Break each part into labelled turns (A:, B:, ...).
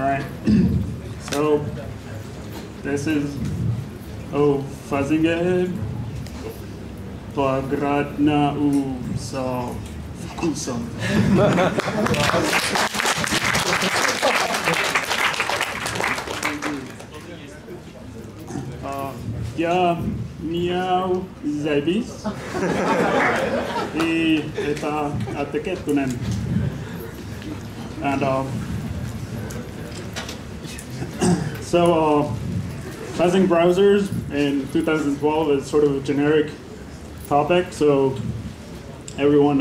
A: right. So this is fazzinge podrodno so vkusom. Я Miaubiz и это Atte Kettunen. And so fuzzing browsers in 2012 is sort of a generic topic. So everyone,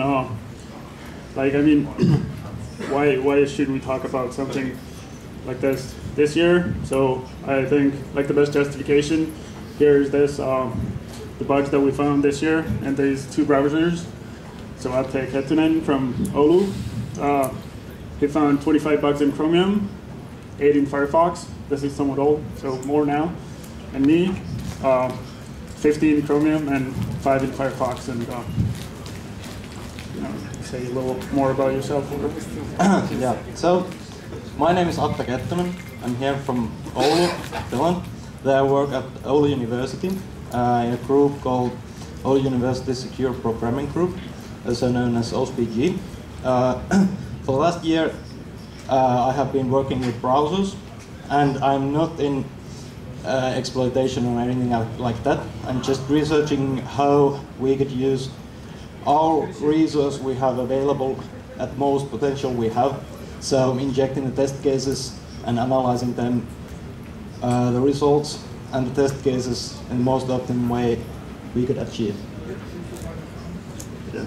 A: like, I mean, why should we talk about something like this year? So I think like the best justification here is this, the bugs that we found this year in these two browsers. So Atte Kettunen from Oulu, he found 25 bugs in Chromium, 8 in Firefox. This is somewhat old, so more now. And me, 50 in Chromium and 5 in Firefox. And say a little more about yourself.
B: Yeah. So my name is Atte Kettunen. I'm here from Oulu, Finland. There I work at Oulu University in a group called Oulu University Secure Programming Group, also known as OSPG. For the last year, I have been working with browsers, and I'm not in exploitation or anything like that. I'm just researching how we could use our resource we have available at most potential we have. So injecting the test cases and analyzing them, the results and the test cases in the most optimum way we could achieve.
A: Yeah.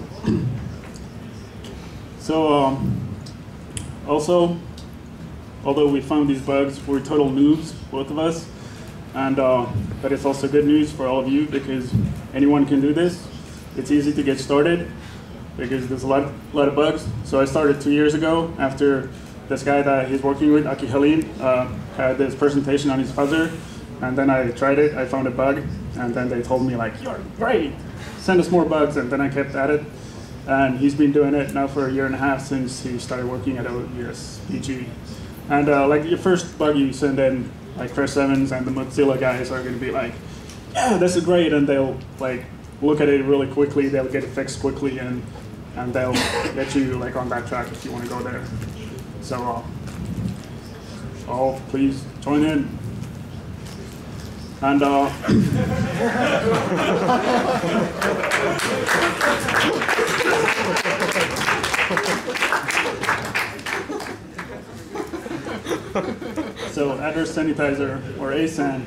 A: So also, although we found these bugs, we're total noobs, both of us, and but it's also good news for all of you because anyone can do this. It's easy to get started because there's a lot of bugs. So I started 2 years ago after this guy that he's working with, Aki Helin, had this presentation on his fuzzer, and then I tried it, I found a bug, and then they told me like, you're great, send us more bugs, and then I kept at it. And he's been doing it now for 1.5 years since he started working at USPG. And like your first bug you send in, like Chris Evans and the Mozilla guys are gonna be like, yeah, this is great, and they'll like look at it really quickly, they'll get it fixed quickly, and they'll get you like on that track if you want to go there. So all please join in. And so address sanitizer, or ASAN,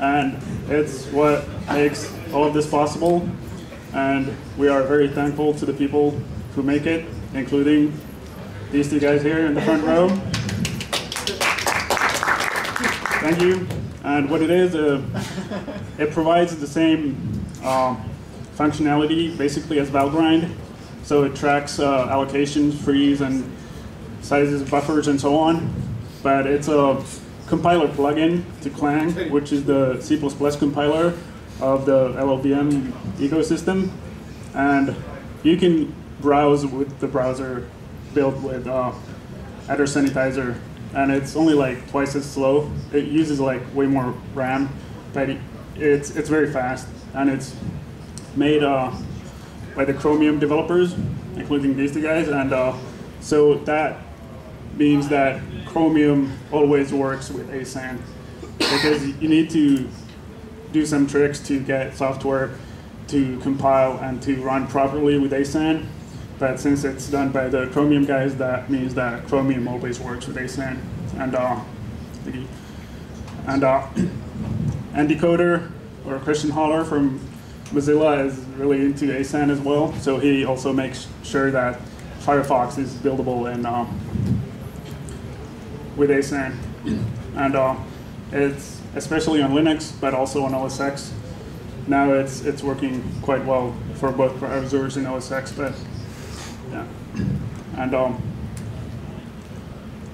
A: and it's what makes all of this possible, and we are very thankful to the people who make it, including these two guys here in the front row. Thank you. And what it is, it provides the same functionality basically as Valgrind. So it tracks allocations, frees, and sizes of buffers and so on. But it's a compiler plugin to Clang, which is the C++ compiler of the LLVM ecosystem. And you can browse with the browser built with address sanitizer. And it's only like twice as slow. It uses like way more RAM, but it's very fast, and it's made by the Chromium developers, including these two guys, and so that means that Chromium always works with ASAN because you need to do some tricks to get software to compile and to run properly with ASAN. But since it's done by the Chromium guys, that means that Chromium always works with ASAN. And Decoder, or Christian Haller from Mozilla, is really into ASAN as well. So he also makes sure that Firefox is buildable in, with ASAN. And it's especially on Linux, but also on OS X. Now it's working quite well for both browsers and OS X, but yeah. And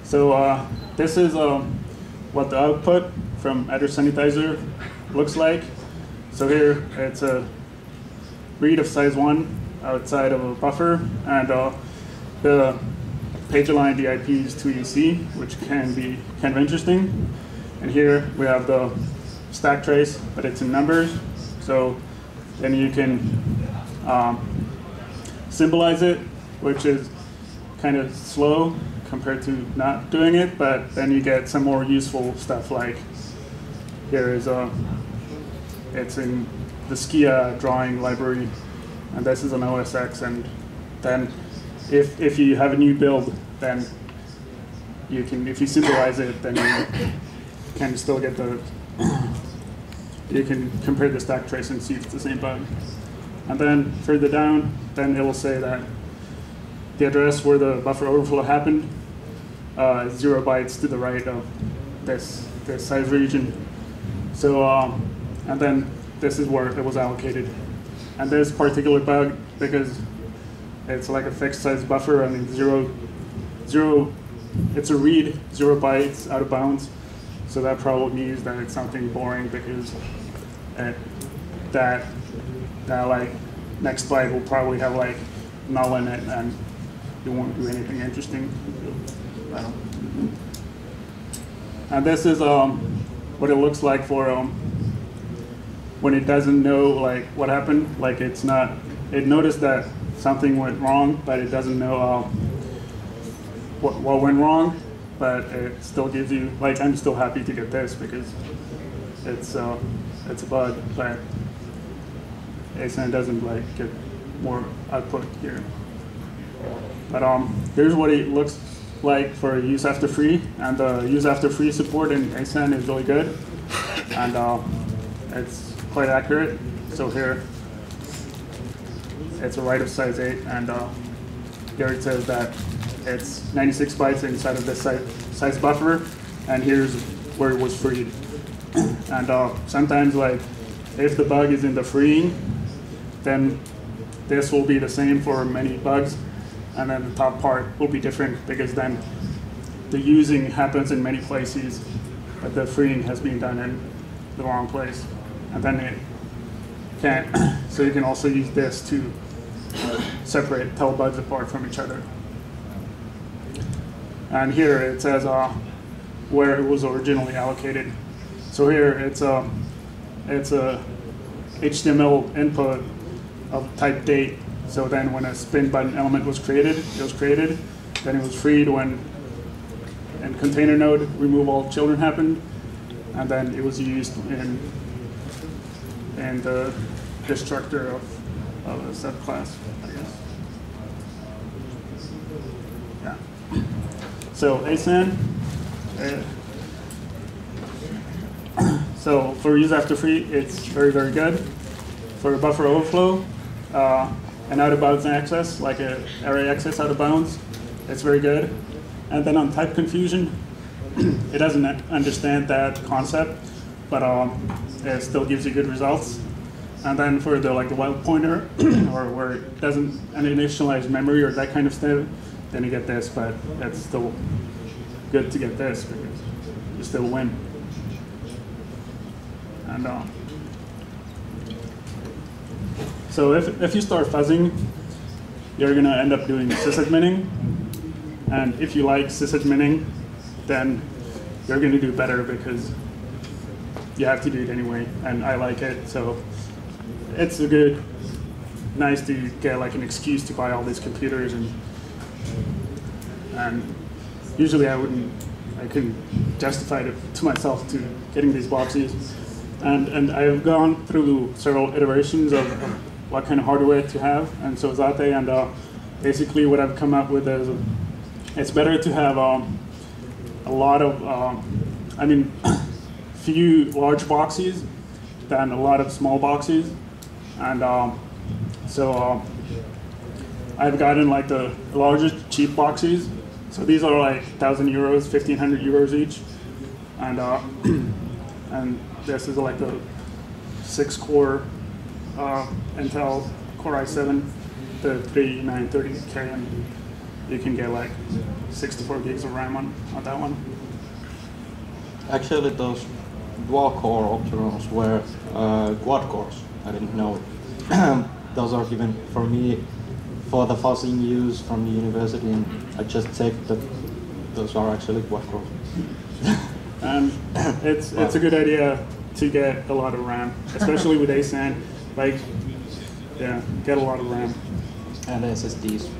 A: so this is what the output from address sanitizer looks like. So here it's a read of size 1 outside of a buffer, and the page align the IPs to EC, which can be kind of interesting. And here we have the stack trace, but it's in numbers. So then you can symbolize it, which is kind of slow compared to not doing it, but then you get some more useful stuff like here is it's in the Skia drawing library, and this is an OS X, and then if you have a new build, then you can, if you symbolize it, then you can still get the, you can compare the stack trace and see if it's the same bug. And then further down, then it will say that the address where the buffer overflow happened is 0 bytes to the right of this size region. So, and then this is where it was allocated. And this particular bug, because it's like a fixed size buffer, I mean it's a read, 0 bytes out of bounds. So that probably means that it's something boring because that like next byte will probably have like null in it and you won't do anything interesting. And this is what it looks like for when it doesn't know like what happened. Like it's not, it noticed that something went wrong, but it doesn't know what went wrong. But it still gives you, like, I'm still happy to get this because it's a bug, but ASAN doesn't like get more output here. But here's what it looks like for use after free, and the use after free support in ASAN is really good, and it's quite accurate. So here, it's a write of size 8, and here it says that it's 96 bytes inside of this size buffer, and here's where it was freed. And sometimes, like, if the bug is in the freeing, then this will be the same for many bugs, and then the top part will be different because then the using happens in many places, but the freeing has been done in the wrong place. And then it can't, so you can also use this to tell bugs apart from each other. And here it says where it was originally allocated. So here it's a HTML input of type date. So then when a spin button element was created, it was created. Then it was freed when in container node remove all children happened, and then it was used in the destructor of a subclass, I guess. Yeah. So ASAN. So for use after free, it's very, very good. For buffer overflow and out of bounds access, like an array access out of bounds, it's very good. And then on type confusion, it doesn't understand that concept, but it still gives you good results. And then for the wild pointer, or where it doesn't initialize memory or that kind of stuff, then you get this, but it's still good to get this because you still win. And so if you start fuzzing, you're gonna end up doing sysadmining. And if you like sysadmining, then you're gonna do better because you have to do it anyway. And I like it, so it's nice to get like an excuse to buy all these computers, and usually I couldn't justify it to myself to getting these boxes. And I've gone through several iterations of what kind of hardware to have, and so is Atte, and basically what I've come up with is it's better to have a lot of, few large boxes than a lot of small boxes. And so I've gotten like the largest cheap boxes. So these are like 1,000 euros, 1,500 euros each. And and this is like the 6-core Intel Core i7, the 3930K, and you can get like 64 gigs of RAM on that one.
B: Actually, those dual-core optionals were quad-cores. I didn't know it. Those are given for me for the fuzzing use from the university, and I just checked that those are actually quite gross.
A: And it's a good idea to get a lot of RAM, especially with ASAN. Like, yeah, get a lot of RAM.
B: And SSDs.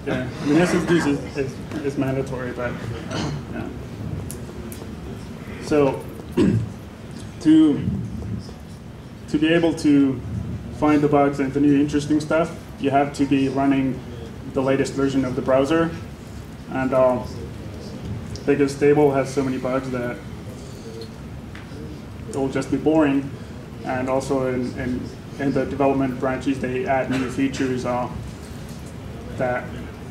A: Yeah, I mean SSDs is mandatory, but yeah. So to be able to find the bugs and the new interesting stuff, you have to be running the latest version of the browser, and because Stable has so many bugs that it will just be boring. And also in the development branches, they add new features that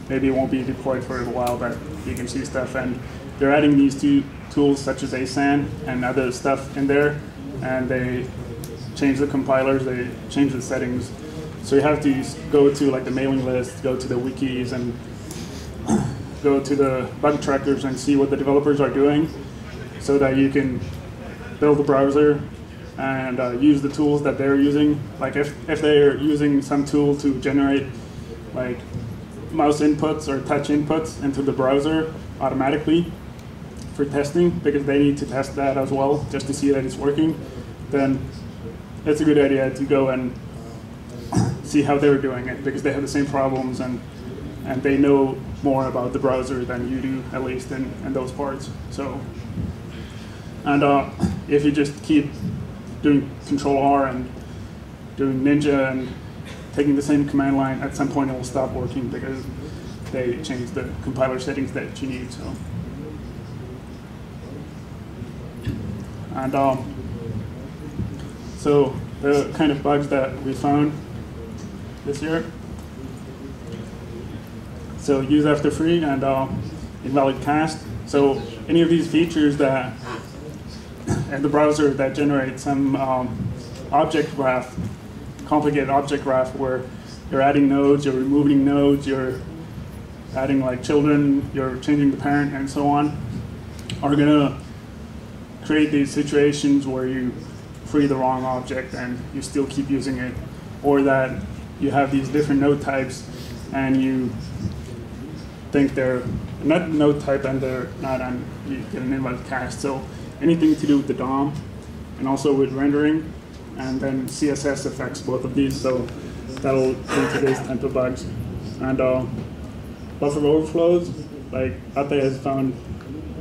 A: maybe won't be deployed for a while, but you can see stuff. And they're adding these two tools such as ASAN and other stuff in there, and they change the compilers, they change the settings. So you have to go to like the mailing list, go to the wikis, and go to the bug trackers and see what the developers are doing, so that you can build the browser and use the tools that they're using. Like if they're using some tool to generate like mouse inputs or touch inputs into the browser automatically for testing, because they need to test that as well just to see that it's working, then it's a good idea to go and see how they're doing it, because they have the same problems and they know more about the browser than you do, at least in those parts. So, and if you just keep doing Control-R and doing Ninja and taking the same command line, at some point it will stop working because they change the compiler settings that you need. So, and so the kind of bugs that we found this year. So use after free and invalid cast. So any of these features that in the browser that generate some object graph, complicated object graph, where you're adding nodes, you're removing nodes, you're adding like children, you're changing the parent, and so on, are gonna create these situations where you free the wrong object and you still keep using it, or that you have these different node types and you think they're not node type and they're not, and you get an invalid cast. So anything to do with the DOM and also with rendering, and then CSS affects both of these, so that'll lead to these type of bugs. And buffer overflows, like Atte has found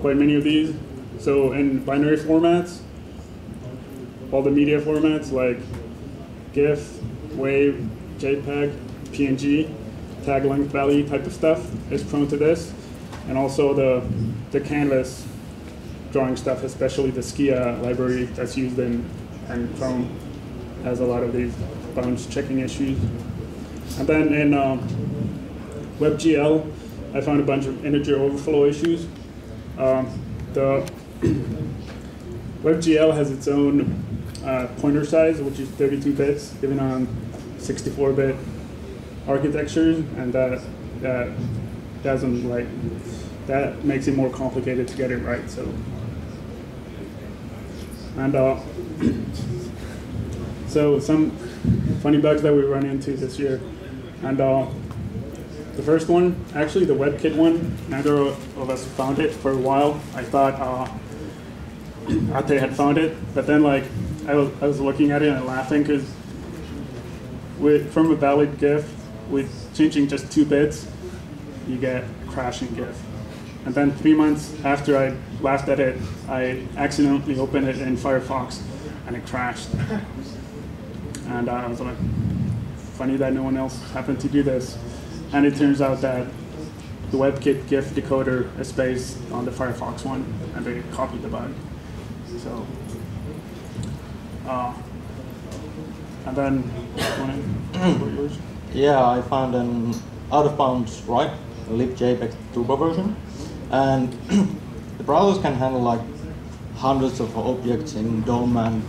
A: quite many of these. So in binary formats, all the media formats like GIF, WAV, JPEG, PNG, tag length value type of stuff is prone to this. And also the canvas drawing stuff, especially the Skia library that's used in Chrome, has a lot of these bounds checking issues. And then in WebGL, I found a bunch of integer overflow issues. The WebGL has its own pointer size, which is 32 bits, given on 64-bit architectures, and that doesn't like, that makes it more complicated to get it right. So, and so some funny bugs that we run into this year, and the first one, actually the WebKit one, neither of us found it for a while. I thought Atte had found it, but then like I was looking at it and laughing, because from a valid GIF, with changing just 2 bits, you get a crashing GIF. And then 3 months after I laughed at it, I accidentally opened it in Firefox and it crashed. And I was like, funny that no one else happened to do this. And it turns out that the WebKit GIF decoder is based on the Firefox one, and they copied the bug. So, and then, yours?
B: Yeah, I found an out-of-bounds write, a libjpeg turbo version, and the browsers can handle like hundreds of objects in DOM and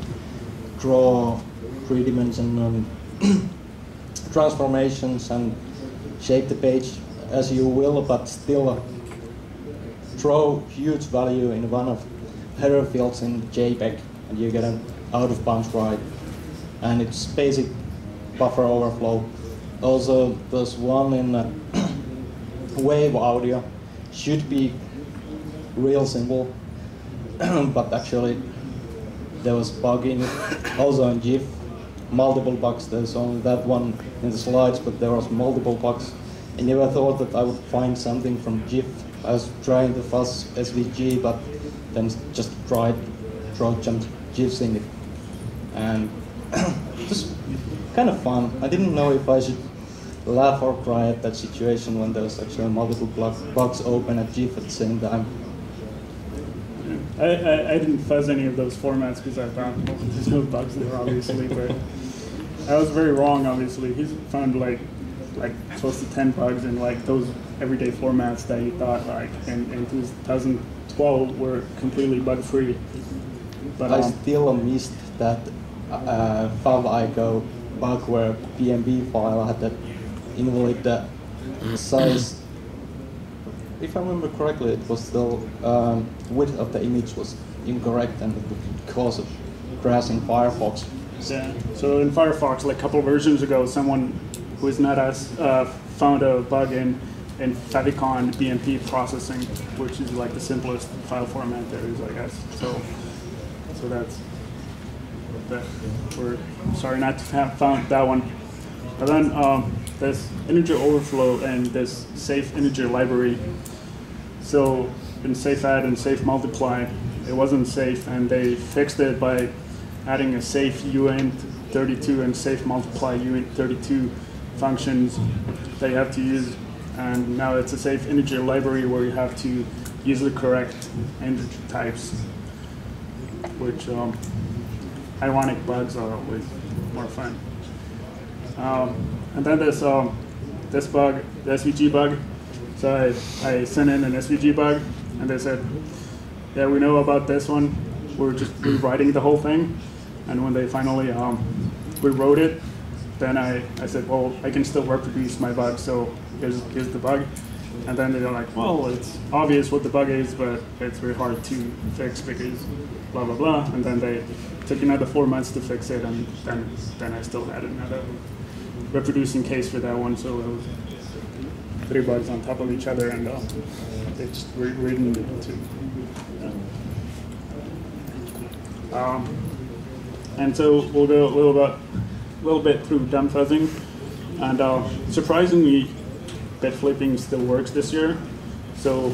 B: draw 3-dimensional transformations and shape the page as you will, but still throw huge value in one of header fields in JPEG, and you get an out-of-bounds write, and it's basic buffer overflow Also, there's one in wave audio. Should be real simple, but actually there was bug in it. Also in GIF, multiple bugs. There's only that one in the slides, but there was multiple bugs. I never thought that I would find something from GIF. I was trying to fuzz SVG, but then just tried Trojan GIFs in it. And just kind of fun. I didn't know if I should laugh or cry at that situation when there's actually multiple bugs open at GIF at the same time.
A: I didn't fuzz any of those formats because I found there's no bugs there, obviously, but I was very wrong, obviously. He's found like close to 10 bugs in like those everyday formats that you thought like in 2012 were completely bug-free. But
B: I still missed that favIco bug where PNB file had that invalid size. If I remember correctly, it was still width of the image was incorrect and it would cause a crash in Firefox.
A: Yeah. So in Firefox, like a couple of versions ago, someone who is not us found a bug in favicon BMP processing, which is like the simplest file format there is, I guess. So that's that. We're sorry not to have found that one. But then this integer overflow and this safe integer library. So in safe add and safe multiply, it wasn't safe, and they fixed it by adding a safe uint32 and safe multiply uint32 functions that you have to use. And now it's a safe integer library where you have to use the correct integer types, which ironic bugs are always more fun. And then this bug, the SVG bug. So I sent in an SVG bug, and they said, yeah, we know about this one. We're just rewriting the whole thing. And when they finally rewrote it, then I said, well, I can still reproduce my bug, so here's the bug. And then they're like, well, it's obvious what the bug is, but it's very hard to fix because blah, blah, blah. And then they took another 4 months to fix it, and then I still had another reproducing case for that one. So it was 3 bugs on top of each other, and they just rewritten it too. And so we'll go a little bit through dumb fuzzing, and surprisingly, bit flipping still works this year. So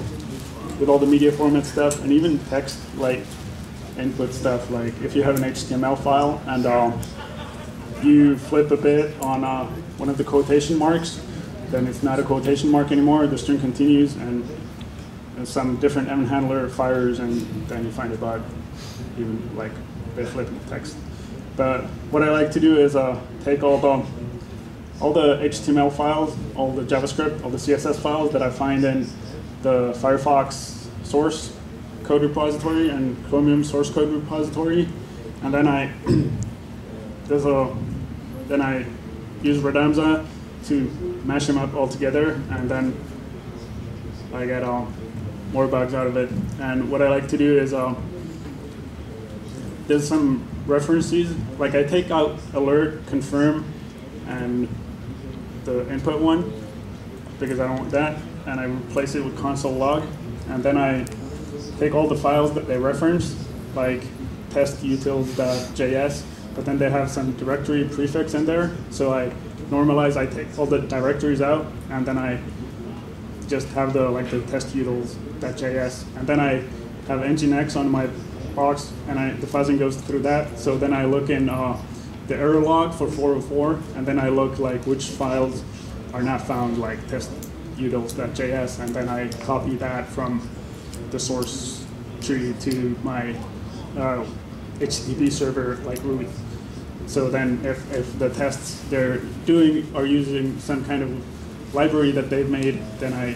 A: with all the media format stuff and even text like input stuff, like if you have an HTML file and you flip a bit on one of the quotation marks, then it's not a quotation mark anymore. The string continues, and some different event handler fires, and then you find a bug, even like bit flipping text. But what I like to do is take all the HTML files, all the JavaScript, all the CSS files that I find in the Firefox source code repository and Chromium source code repository, and then I use Redamza to mash them up all together, and then I get more bugs out of it. And what I like to do is there's some references, like I take out alert, confirm, and the input one, because I don't want that, and I replace it with console log, and then I take all the files that they reference, like testutils.js, but then they have some directory prefix in there, so I normalize, I take all the directories out, and then I just have the testutils.js, and then I have nginx on my box, and the fuzzing goes through that. So then I look in the error log for 404, and then I look like which files are not found, like testutils.js, and then I copy that from the source tree to my HTTP server, like Ruby. So then if the tests they're doing are using some kind of library that they've made, then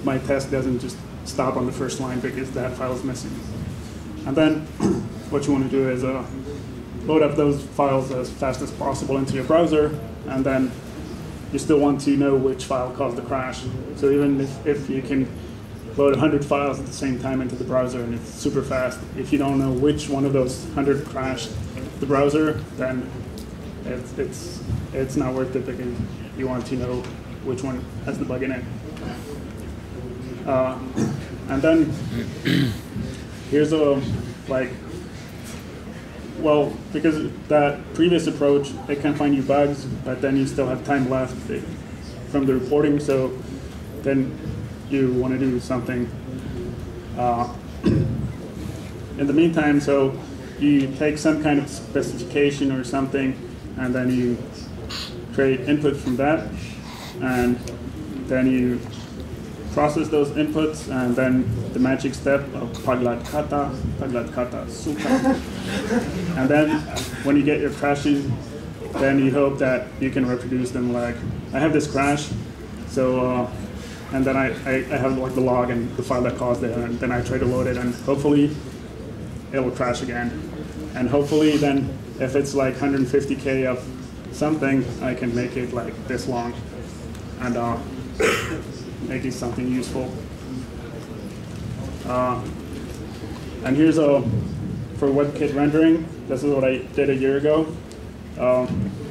A: my test doesn't just stop on the first line because that file is missing. And then what you want to do is load up those files as fast as possible into your browser, and then you still want to know which file caused the crash. So even if you can load 100 files at the same time into the browser and it's super fast, if you don't know which one of those 100 crashed the browser, then it's not worth it because you want to know which one has the bug in it. And then here's a, well, because that previous approach, it can find you bugs, but then you still have time left from the reporting, so then you want to do something in the meantime. So you take some kind of specification or something, and then you create input from that, and then you process those inputs, and then the magic step of paglatkata, suka. And then when you get your crashes, then you hope that you can reproduce them. Like, I have this crash, so and then I have like the log and the file that caused it, and then I try to load it, and hopefully it'll crash again. And hopefully then, if it's like 150K of something, I can make it like this long, and make it something useful. And here's for WebKit rendering, this is what I did a year ago.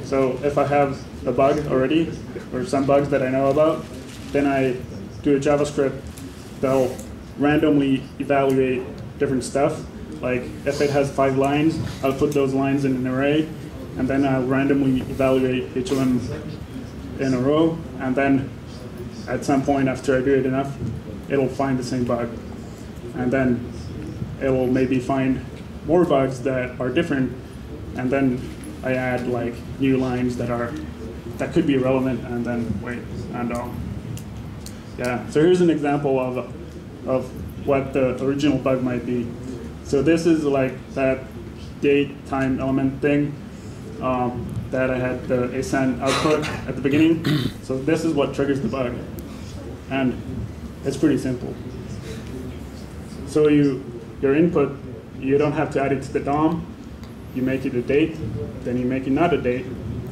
A: So if I have a bug already, or some bugs that I know about, then I do a JavaScript that'll randomly evaluate different stuff. Like if it has 5 lines, I'll put those lines in an array, and then I'll randomly evaluate each of them in a row, and then at some point after I do it enough, it'll find the same bug. And then it'll maybe find more bugs that are different, and then I add like new lines that could be relevant, and then wait, and yeah. So here's an example of what the original bug might be. So this is like that date time element thing that I had the ascend output at the beginning. So this is what triggers the bug, and it's pretty simple. So your input, you don't have to add it to the DOM. You make it a date, then you make it not a date,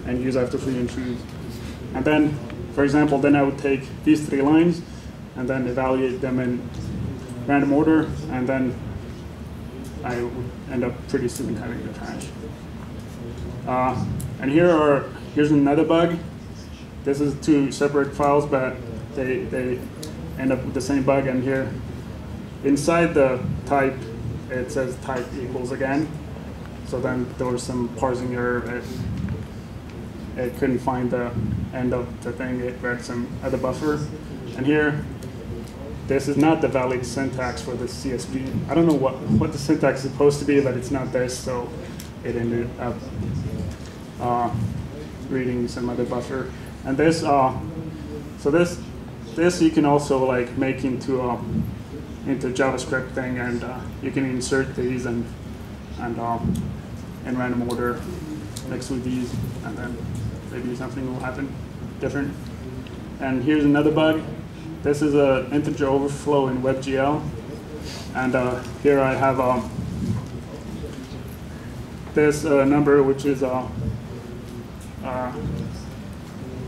A: and use after free and choose. And then, for example, then I would take these 3 lines and then evaluate them in random order, and then I would end up pretty soon having the crash. And here's another bug. This is 2 separate files, but they end up with the same bug. And here, inside the type, it says type equals again. So then there was some parsing error. It couldn't find the end of the thing. It read some other buffer. And here, this is not the valid syntax for the CSP. I don't know what the syntax is supposed to be, but it's not this, so it ended up reading some other buffer. And this, so this you can also like make into JavaScript thing, and you can insert these and in random order mix with these, and then maybe something will happen different. And here's another bug. This is an integer overflow in WebGL, and here I have this number, which is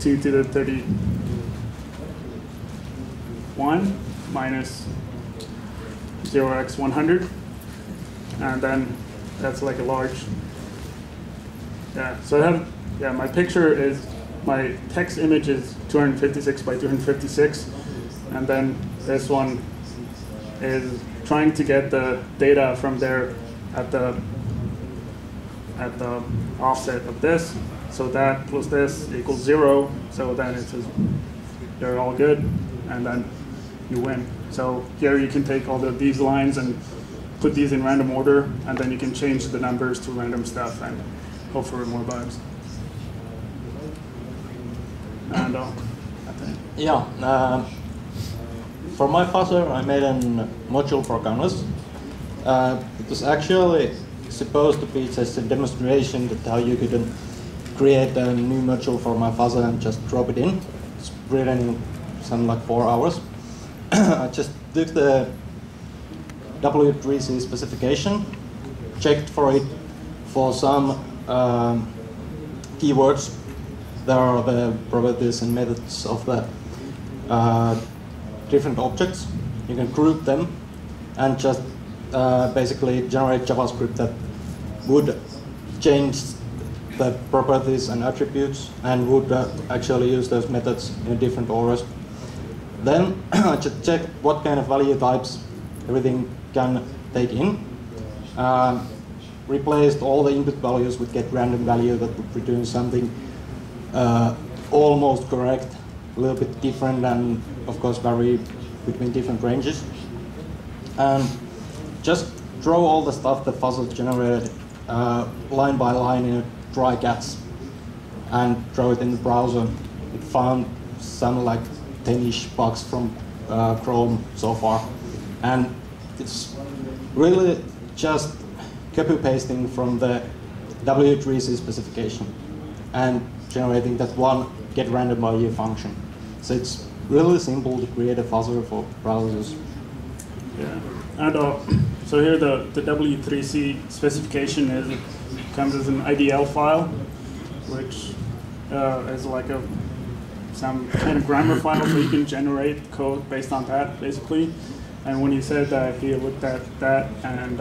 A: 2 to the 31 minus 0x 100, and then that's like a large. Yeah. So I have, yeah, my picture is, my text image is 256 by 256. And then this one is trying to get the data from there at the offset of this. So that plus this equals 0. So then it says they're all good, and then you win. So here you can take all these lines and put these in random order, and then you can change the numbers to random stuff and hope for more bugs. And
B: yeah. For my fuzzer, I made a module for Canvas. It was actually supposed to be just a demonstration that how you could create a new module for my fuzzer and just drop it in. It's written some like 4 hours. I just took the W3C specification, checked for it for some keywords. There are the properties and methods of the different objects. You can group them and just basically generate JavaScript that would change the properties and attributes and would actually use those methods in different orders. Then I just check what kind of value types everything can take in. Replaced all the input values with get random value that would produce something almost correct, a little bit different, and of course vary between different ranges. And just throw all the stuff that Fuzzle generated line by line in a dry catch and throw it in the browser. It found some like 10-ish bugs from Chrome so far. And it's really just copy-pasting from the W3C specification and generating that one get random value function. So it's really simple to create a fuzzer for browsers.
A: Yeah, and so here the W3C specification comes as an IDL file, which is like some kind of grammar file, so you can generate code based on that, basically. And when he said that, he looked at that, and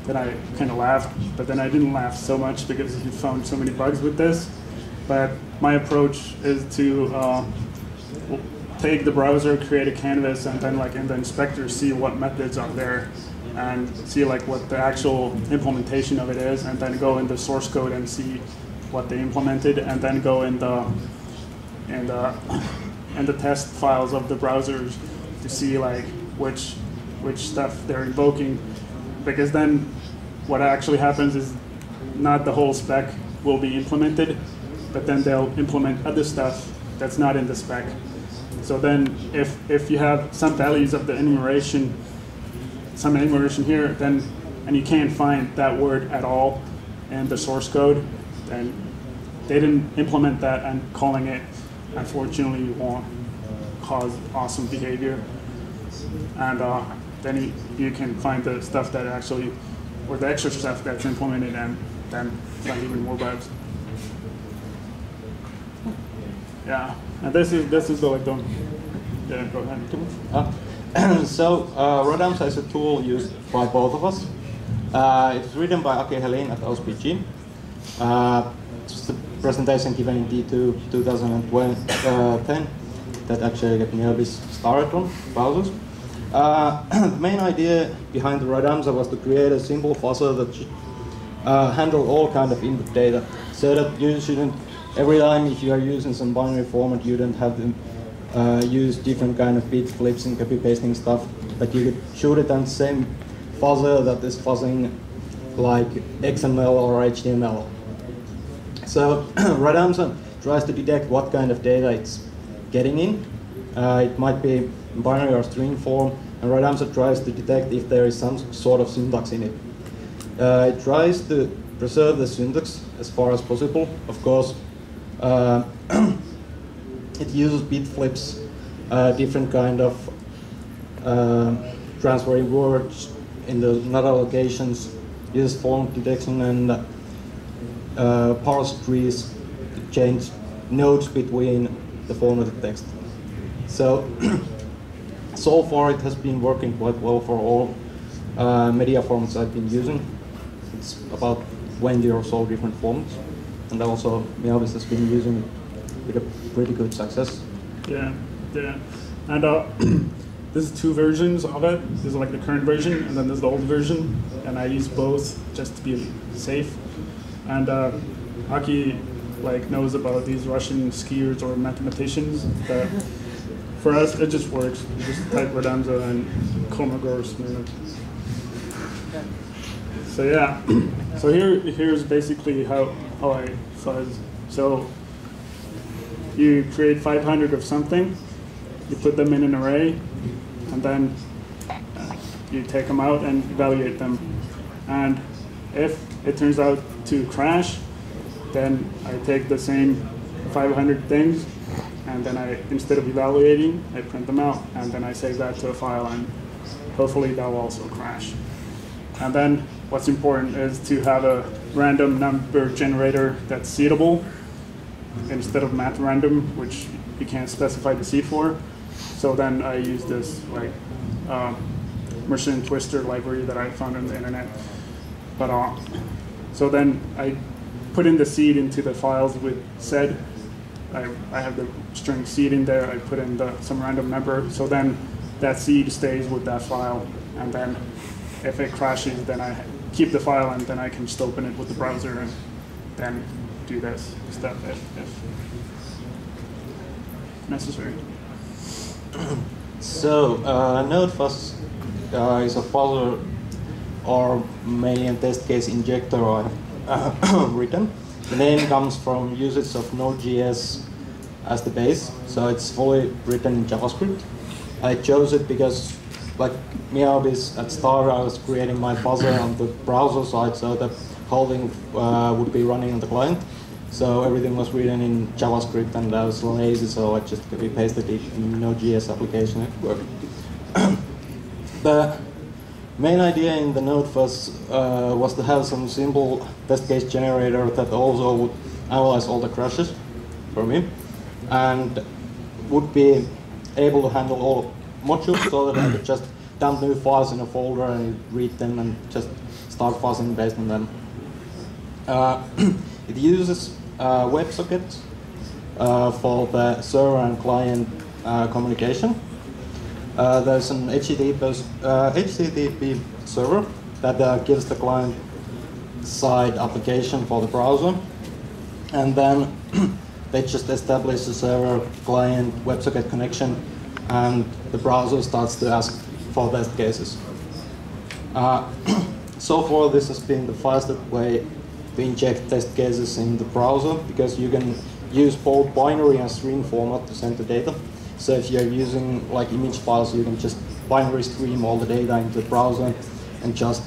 A: then I kind of laughed, but then I didn't laugh so much because he found so many bugs with this. But my approach is to take the browser, create a canvas, and then like in the inspector see what methods are there, and see like what the actual implementation of it is, and then go in the source code and see what they implemented, and then go in the test files of the browsers to see like which stuff they're invoking, because then what actually happens is not the whole spec will be implemented, but then they'll implement other stuff that's not in the spec. So then if you have some values of the enumeration, some enumeration here, then and you can't find that word at all in the source code, then they didn't implement that, and calling it, unfortunately, won't cause awesome behavior. And then you can find the stuff that actually, or the extra stuff that's implemented, and then find even more bugs. Yeah, and this is the like the yeah. Go ahead.
B: So Rodams is a tool used by both of us. It's written by Atte at OSPG. It's a presentation given in D2 2010 that actually got Miaubiz started on browsers. The main idea behind the Rodams was to create a simple fuzzer that should handle all kind of input data, so that you shouldn't, every time if you are using some binary format, you don't have to use different kind of bit flips and copy pasting stuff, but you could shoot it on the same fuzzer that is fuzzing like XML or HTML. So Rodams tries to detect what kind of data it's getting in. It might be binary or string form, and Rodams tries to detect if there is some sort of syntax in it. It tries to preserve the syntax as far as possible. Of course, it uses bit flips, different kind of transferring words in the nada locations, uses form detection and parse trees to change nodes between the formatted text. So, so far it has been working quite well for all media formats I've been using. It's about 20 or so different formats, and also Miaubiz has been using it with a pretty good success.
A: Yeah, yeah, and there's two versions of it. There's like the current version, and then there's the old version, and I use both just to be safe. And Aki like knows about these Russian skiers or mathematicians. That for us, it just works. You just type Rodamza and Kolmogorsk. So yeah, so here's basically how I fuzz. So you create 500 of something, you put them in an array, and then you take them out and evaluate them. And if it turns out to crash, then I take the same 500 things, and then instead of evaluating, I print them out, and then I save that to a file, and hopefully that will also crash. And then what's important is to have a random number generator that's seedable instead of math random, which you can't specify the seed for. So then I use this like Merchant Twister library that I found on the internet. But so then I put in the seed into the files with sed. I have the string seed in there. I put in some random number. So then that seed stays with that file. And then if it crashes, then I keep the file, and then I can just open it with the browser and then do this stuff if necessary.
B: So node fuzz is a fuzzer, or mainly a test case injector written. The name comes from usage of Node.js as the base, so it's fully written in JavaScript. I chose it because, like Miaubiz, at start I was creating my fuzzer on the browser side, so the whole thing would be running on the client. So everything was written in JavaScript, and I was lazy, so I just copy-pasted it in Node.js application. It worked. The main idea in the node fuzz was to have some simple test case generator that also would analyze all the crashes for me, and would be able to handle all modules, so that I could just dump new files in a folder and read them and just start fuzzing based on them. It uses WebSockets for the server and client communication. There's an HTTP server that gives the client-side application for the browser, and then they just establish the server-client WebSocket connection, and the browser starts to ask for test cases. So far, this has been the fastest way to inject test cases in the browser, because you can use both binary and string format to send the data. So if you're using like image files, you can just binary stream all the data into the browser and just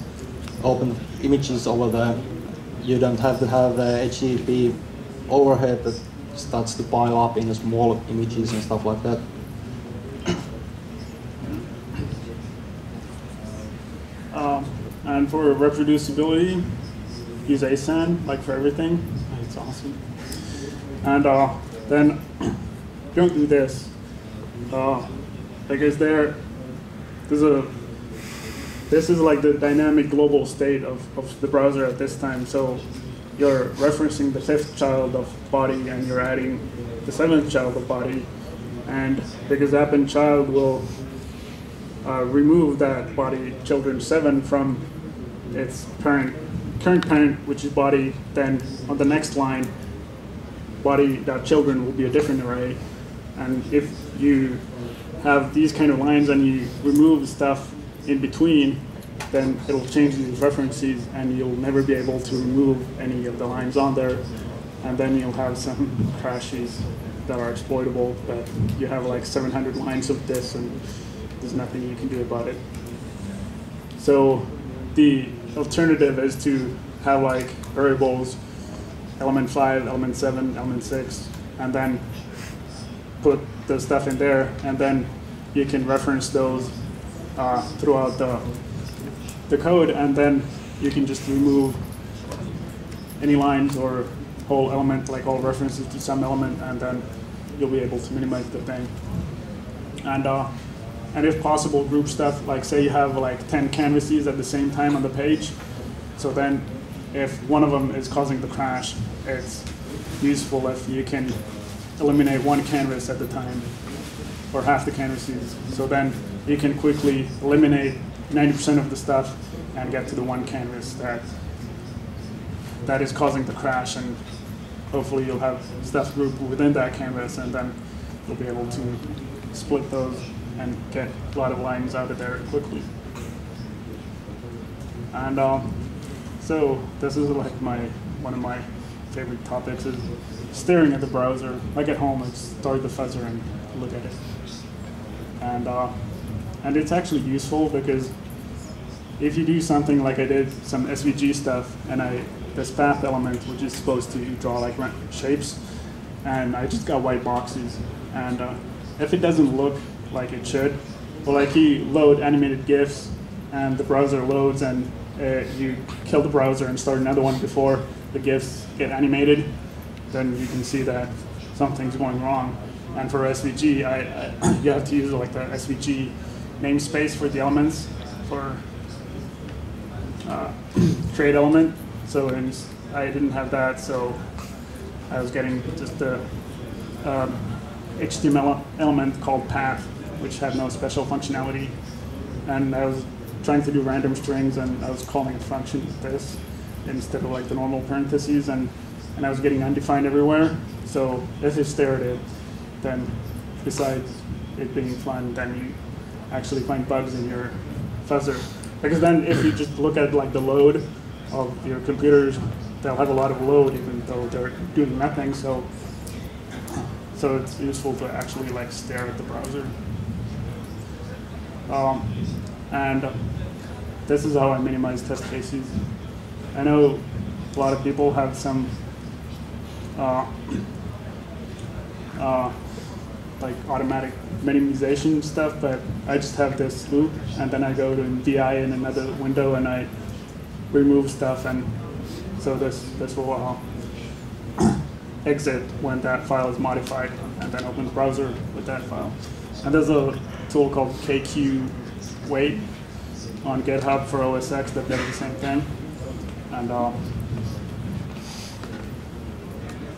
B: open images over there. You don't have to have the HTTP overhead that starts to pile up in small images and stuff like that.
A: And for reproducibility, use ASAN, like for everything. It's awesome. And then don't do this. Because this is like the dynamic global state of the browser at this time. So you're referencing the 5th child of body, and you're adding the 7th child of body. And because append child will remove that body children 7 from its current parent, which is body, then on the next line, body.children will be a different array. And if you have these kind of lines and you remove stuff in between, then it'll change these references, and you'll never be able to remove any of the lines on there. And then you'll have some crashes that are exploitable, but you have like 700 lines of this, and there's nothing you can do about it. So the alternative is to have like variables, element 5, element 7, element 6, and then put the stuff in there, and then you can reference those throughout the code, and then you can just remove any lines or whole element, like all references to some element, and then you'll be able to minimize the thing. And if possible, group stuff, like say you have like 10 canvases at the same time on the page. So then if one of them is causing the crash, it's useful if you can eliminate one canvas at a time, or half the canvases. So then you can quickly eliminate 90% of the stuff and get to the one canvas that is causing the crash, and hopefully you'll have stuff grouped within that canvas, and then you'll be able to split those and get a lot of lines out of there quickly. And so this is like one of my favorite topics, is staring at the browser. Like at home, I start the fuzzer and look at it. And it's actually useful, because if you do something like I did, some SVG stuff, and this path element, which is supposed to draw like shapes, and I just got white boxes, and if it doesn't look like it should, or like you load animated GIFs, and the browser loads, and you kill the browser and start another one before the GIFs get animated, then you can see that something's going wrong. And for SVG, you have to use like the SVG namespace for the elements for create element. So I didn't have that, so I was getting just a HTML element called path, which had no special functionality. And I was trying to do random strings, and I was calling a function with this instead of like the normal parentheses, and I was getting undefined everywhere. So if you stare at it, then besides it being fun, then you actually find bugs in your fuzzer. Because then if you just look at like the load of your computers, they'll have a lot of load even though they're doing nothing. So it's useful to actually like stare at the browser. And this is how I minimize test cases. I know a lot of people have some like automatic minimization stuff, but I just have this loop, and then I go to VI in another window and I remove stuff, and so this will exit when that file is modified, and then open the browser with that file. And there's a tool called KQ Wait on GitHub for OS X that does the same thing.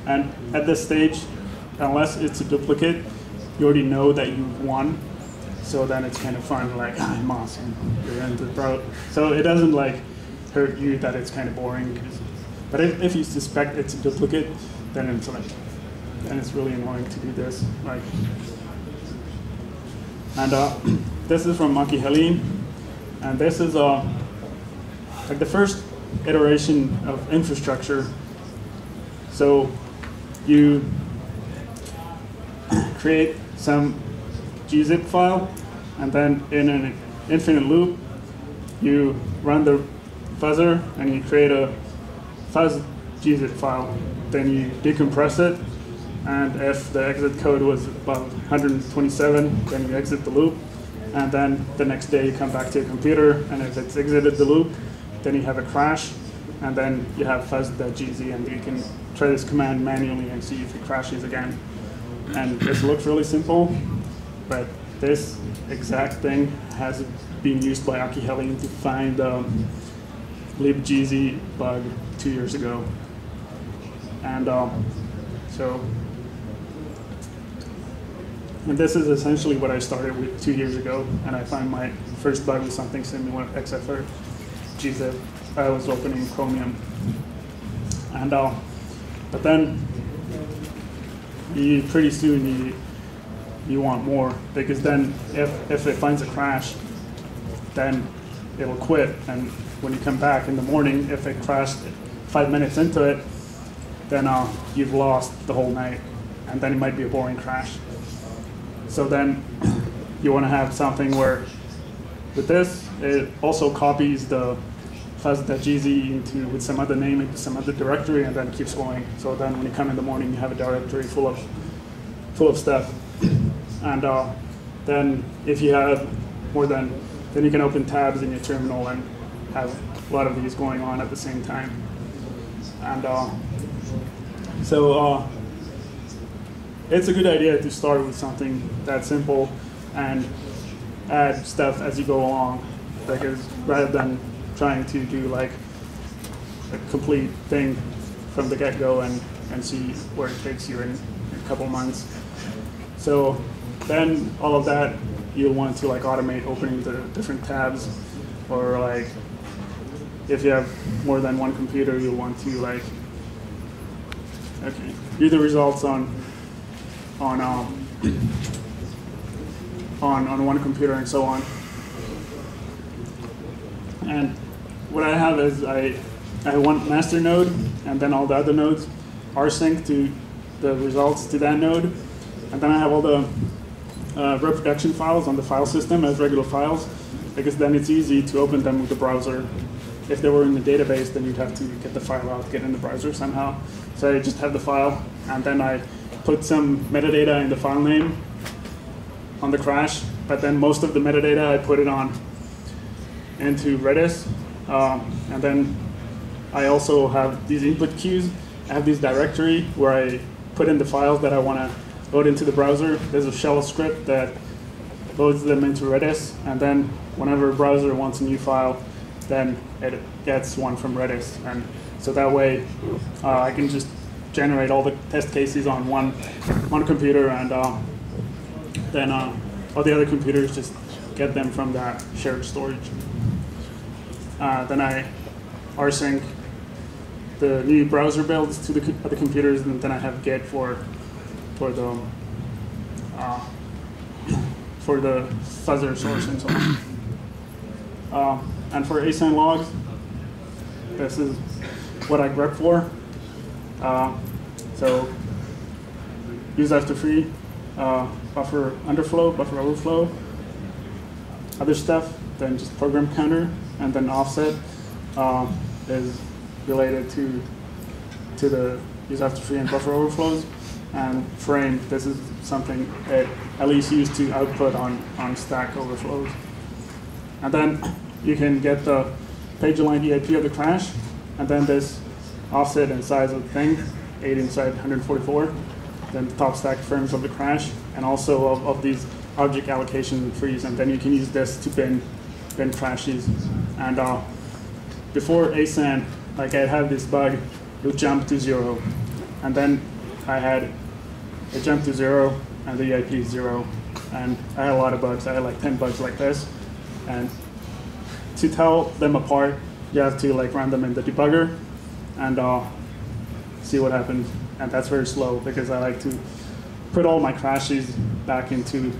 A: And at this stage, unless it's a duplicate, you already know that you've won. So then it's kind of fun, like, I'm awesome, you're into the browser. So it doesn't like hurt you that it's kind of boring. But if you suspect it's a duplicate, then it's like, then it's really annoying to do this. Like, and this is from Monkey Heli, and this is like the first iteration of infrastructure. So you create some gzip file, and then in an infinite loop, you run the fuzzer, and you create a fuzz gzip file. Then you decompress it, and if the exit code was about 127, then you exit the loop, and then the next day you come back to your computer, and if it's exited the loop, then you have a crash, and then you have fuzz.gz, and you can try this command manually and see if it crashes again. And this looks really simple, but this exact thing has been used by Aki Heli to find libgz bug 2 years ago. And and this is essentially what I started with 2 years ago, and I find my first bug was something similar, except for gzip. I was opening Chromium. And but then pretty soon you want more, because then if it finds a crash, then it'll quit, and when you come back in the morning, if it crashed 5 minutes into it, then you've lost the whole night, and then it might be a boring crash. So then you want to have something where, with this, it also copies the fuzz.gz with some other name into some other directory, and then keeps going. So then when you come in the morning, you have a directory full of stuff. And then if you have more than, then you can open tabs in your terminal and have a lot of these going on at the same time. And so it's a good idea to start with something that simple and add stuff as you go along, because rather than trying to do like a complete thing from the get-go and see where it takes you in a couple months. So then all of that you'll want to like automate opening the different tabs, or like if you have more than one computer, you'll want to like view the results on one computer and so on. And what I have is I have one master node, and then all the other nodes are synced to the results to that node. And then I have all the reproduction files on the file system as regular files, because then it's easy to open them with the browser. If they were in the database, then you'd have to get the file out, get in the browser somehow. So I just have the file, and then I put some metadata in the file name on the crash, but then most of the metadata I put it on into Redis. And then I also have these input queues. I have this directory where I put in the files that I want to load into the browser. There's a shell script that loads them into Redis, and then whenever a browser wants a new file, then it gets one from Redis. And So that way I can just generate all the test cases on one computer, and then all the other computers just get them from that shared storage. Then I rsync the new browser builds to the other computers, and then I have Git for the fuzzer source and so on. And for assign logs, this is what I grep for. So use after free, buffer underflow, buffer overflow, other stuff, then just program counter, and then offset is related to the use after free and buffer overflows. And frame, this is something it at least used to output on stack overflows. And then you can get the page align EIP of the crash, and then this offset and size of the thing, 8 inside 144, then the top stack frames of the crash, and also of these object allocation trees, and then you can use this to bin crashes. And before ASAN, like I had this bug, it would jump to 0, and then I had it jump to 0, and the EIP is 0, and I had a lot of bugs. I had like 10 bugs like this, and to tell them apart, you have to like run them in the debugger and see what happens. And that's very slow because I like to put all my crashes back into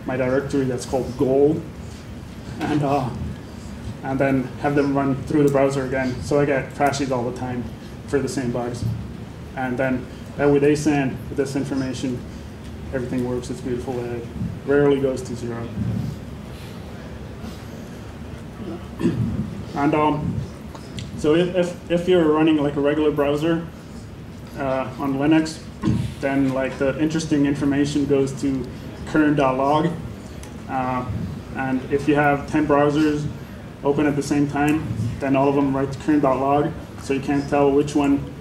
A: my directory that's called goal, and then have them run through the browser again. So I get crashes all the time for the same bugs. And then with ASAN, with this information, everything works. It's beautiful. It rarely goes to 0. And so if you're running like a regular browser on Linux, then like the interesting information goes to current.log. And if you have 10 browsers open at the same time, then all of them write to current.log. So you can't tell which one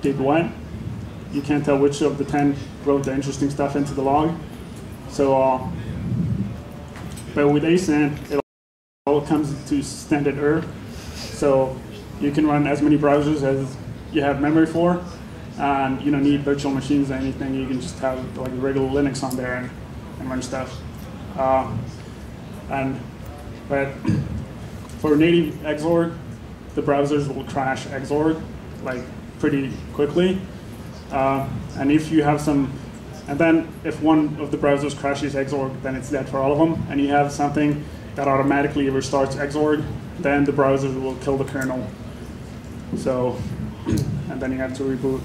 A: did what. You can't tell which of the 10 wrote the interesting stuff into the log. So, but with ASAN, it all comes to standard error. So you can run as many browsers as you have memory for, and you don't need virtual machines or anything. You can just have like regular Linux on there and run stuff. But for native Xorg, the browsers will crash Xorg like pretty quickly. And if you have some, and then if one of the browsers crashes Xorg, then it's dead for all of them. And you have something that automatically restarts Xorg, then the browser will kill the kernel. So, and then you have to reboot.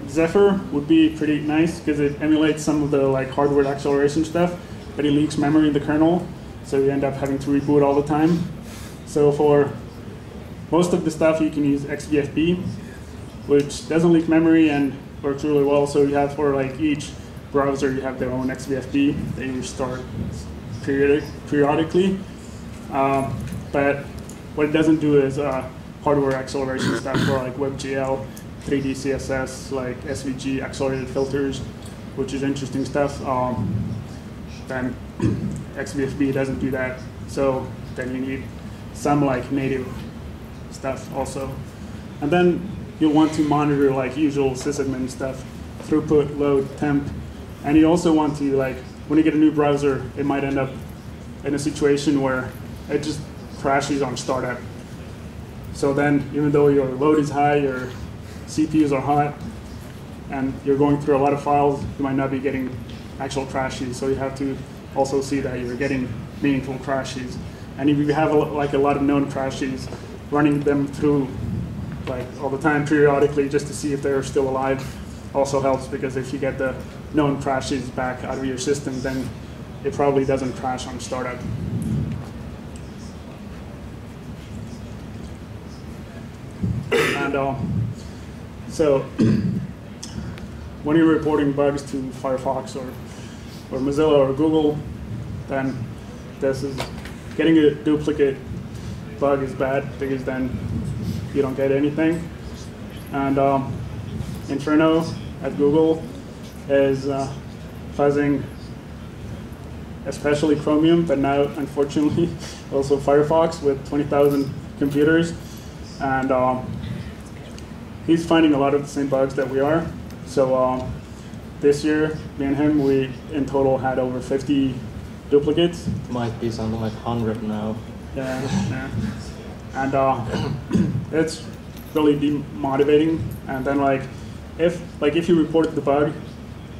A: Zephyr would be pretty nice because it emulates some of the like hardware acceleration stuff, but it leaks memory in the kernel, so you end up having to reboot all the time. So for most of the stuff, you can use XVFB, which doesn't leak memory and works really well. So you have for like each browser, you have their own XVFB. They restart periodically. But what it doesn't do is hardware acceleration stuff for like WebGL, 3D CSS, like SVG accelerated filters, which is interesting stuff. Then XVFB doesn't do that. So then you need some like native stuff also. And then you'll want to monitor like usual sysadmin stuff, throughput, load, temp. And you also want to, like, when you get a new browser, it might end up in a situation where it just crashes on startup. So then, even though your load is high, your CPUs are hot, and you're going through a lot of files, you might not be getting actual crashes. So you have to also see that you're getting meaningful crashes. And if you have a lot of known crashes, running them through like all the time periodically just to see if they're still alive also helps, because if you get the known crashes back out of your system, then it probably doesn't crash on startup. And so when you're reporting bugs to Firefox or Mozilla or Google, then this is getting a duplicate bug is bad, because then you don't get anything. And Inferno at Google is fuzzing especially Chromium, but now unfortunately also Firefox with 20,000 computers. and he's finding a lot of the same bugs that we are. So this year, me and him, we in total had over 50 duplicates.
B: Might be something like 100 now.
A: Yeah. And it's really demotivating. And then if you report the bug,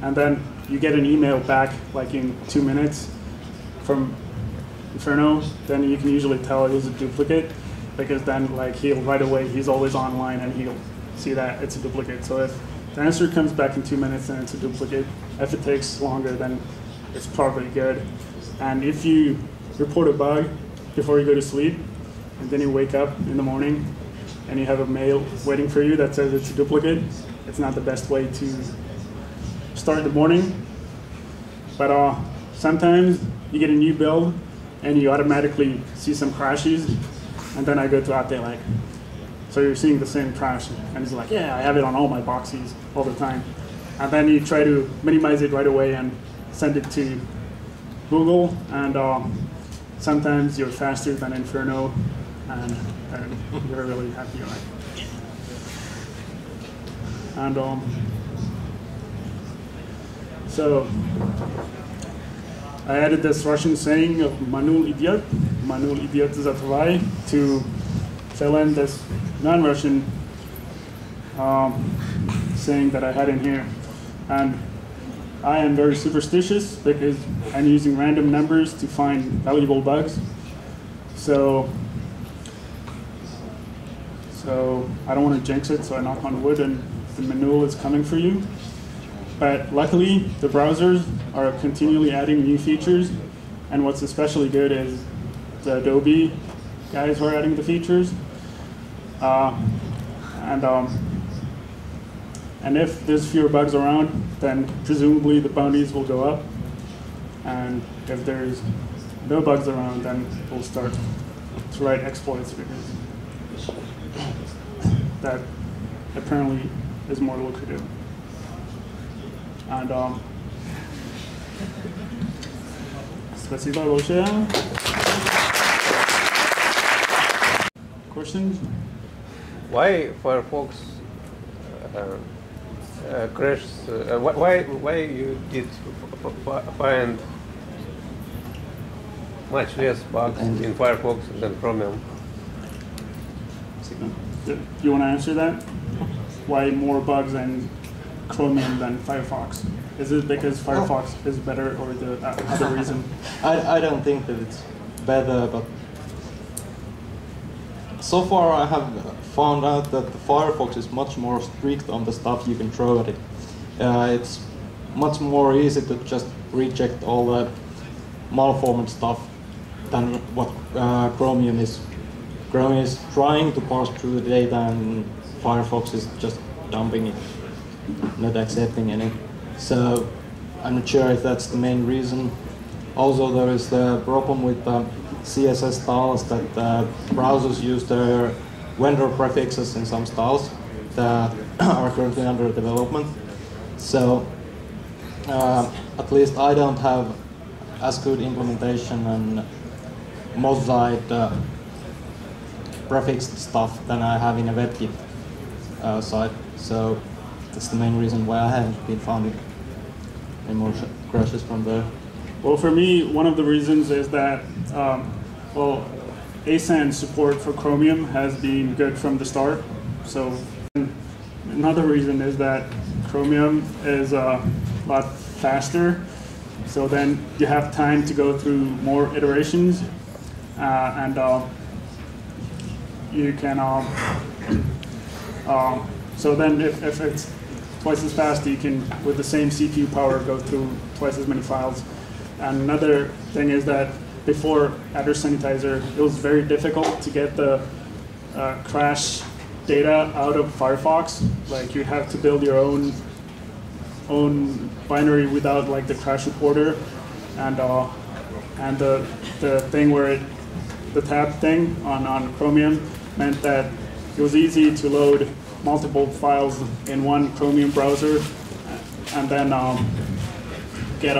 A: and then you get an email back like in 2 minutes from Inferno, then you can usually tell it was a duplicate, because then he'll right away, he's always online and he'll see that it's a duplicate. So if the answer comes back in 2 minutes, then it's a duplicate. If it takes longer, then it's probably good. And if you report a bug before you go to sleep, and then you wake up in the morning and you have a mail waiting for you that says it's a duplicate, it's not the best way to start the morning. But sometimes you get a new build and you automatically see some crashes, and then I go to Atte so you're seeing the same crash, and he's like, yeah, I have it on all my boxes all the time. And then you try to minimize it right away and send it to Google, and sometimes you're faster than Inferno, and you're really happy. And so I added this Russian saying of Manul idiot zatvai, to fill in this non-Russian saying that I had in here. And I am very superstitious because I'm using random numbers to find valuable bugs. So I don't want to jinx it, so I knock on wood and the Manul is coming for you. But luckily, the browsers are continually adding new features, and what's especially good is the Adobe guys who are adding the features. And if there's fewer bugs around, then presumably the bounties will go up. And if there's no bugs around, then we'll start to write exploits, because that apparently is more lucrative. And спасибо большое. Questions?
C: Why Firefox crashes? Why you did find much less bugs in Firefox than Chromium?
A: Do you want to answer that? Why more bugs in Chromium than Firefox? Is it because Firefox is better, or the other reason?
B: I don't think that it's better, but so far I have found out that the Firefox is much more strict on the stuff you can throw at it. It's much more easy to just reject all the malformed stuff than what Chromium is. Chromium is trying to parse through the data, and Firefox is just dumping it, not accepting any. So I'm not sure if that's the main reason. Also, there is the problem with CSS styles, that browsers use their vendor prefixes in some styles that are currently under development. So at least I don't have as good implementation and modified prefixed stuff than I have in a WebKit site. So that's the main reason why I haven't been finding any more crashes from there.
A: Well, for me, one of the reasons is that, ASAN support for Chromium has been good from the start. So another reason is that Chromium is a lot faster. So then you have time to go through more iterations, and you can. So then if it's twice as fast, you can, with the same CPU power, go through twice as many files. And another thing is that before Address Sanitizer, it was very difficult to get the crash data out of Firefox. Like, you'd have to build your own binary without like the crash reporter, and the thing where the tab thing on Chromium meant that it was easy to load multiple files in one Chromium browser, and then get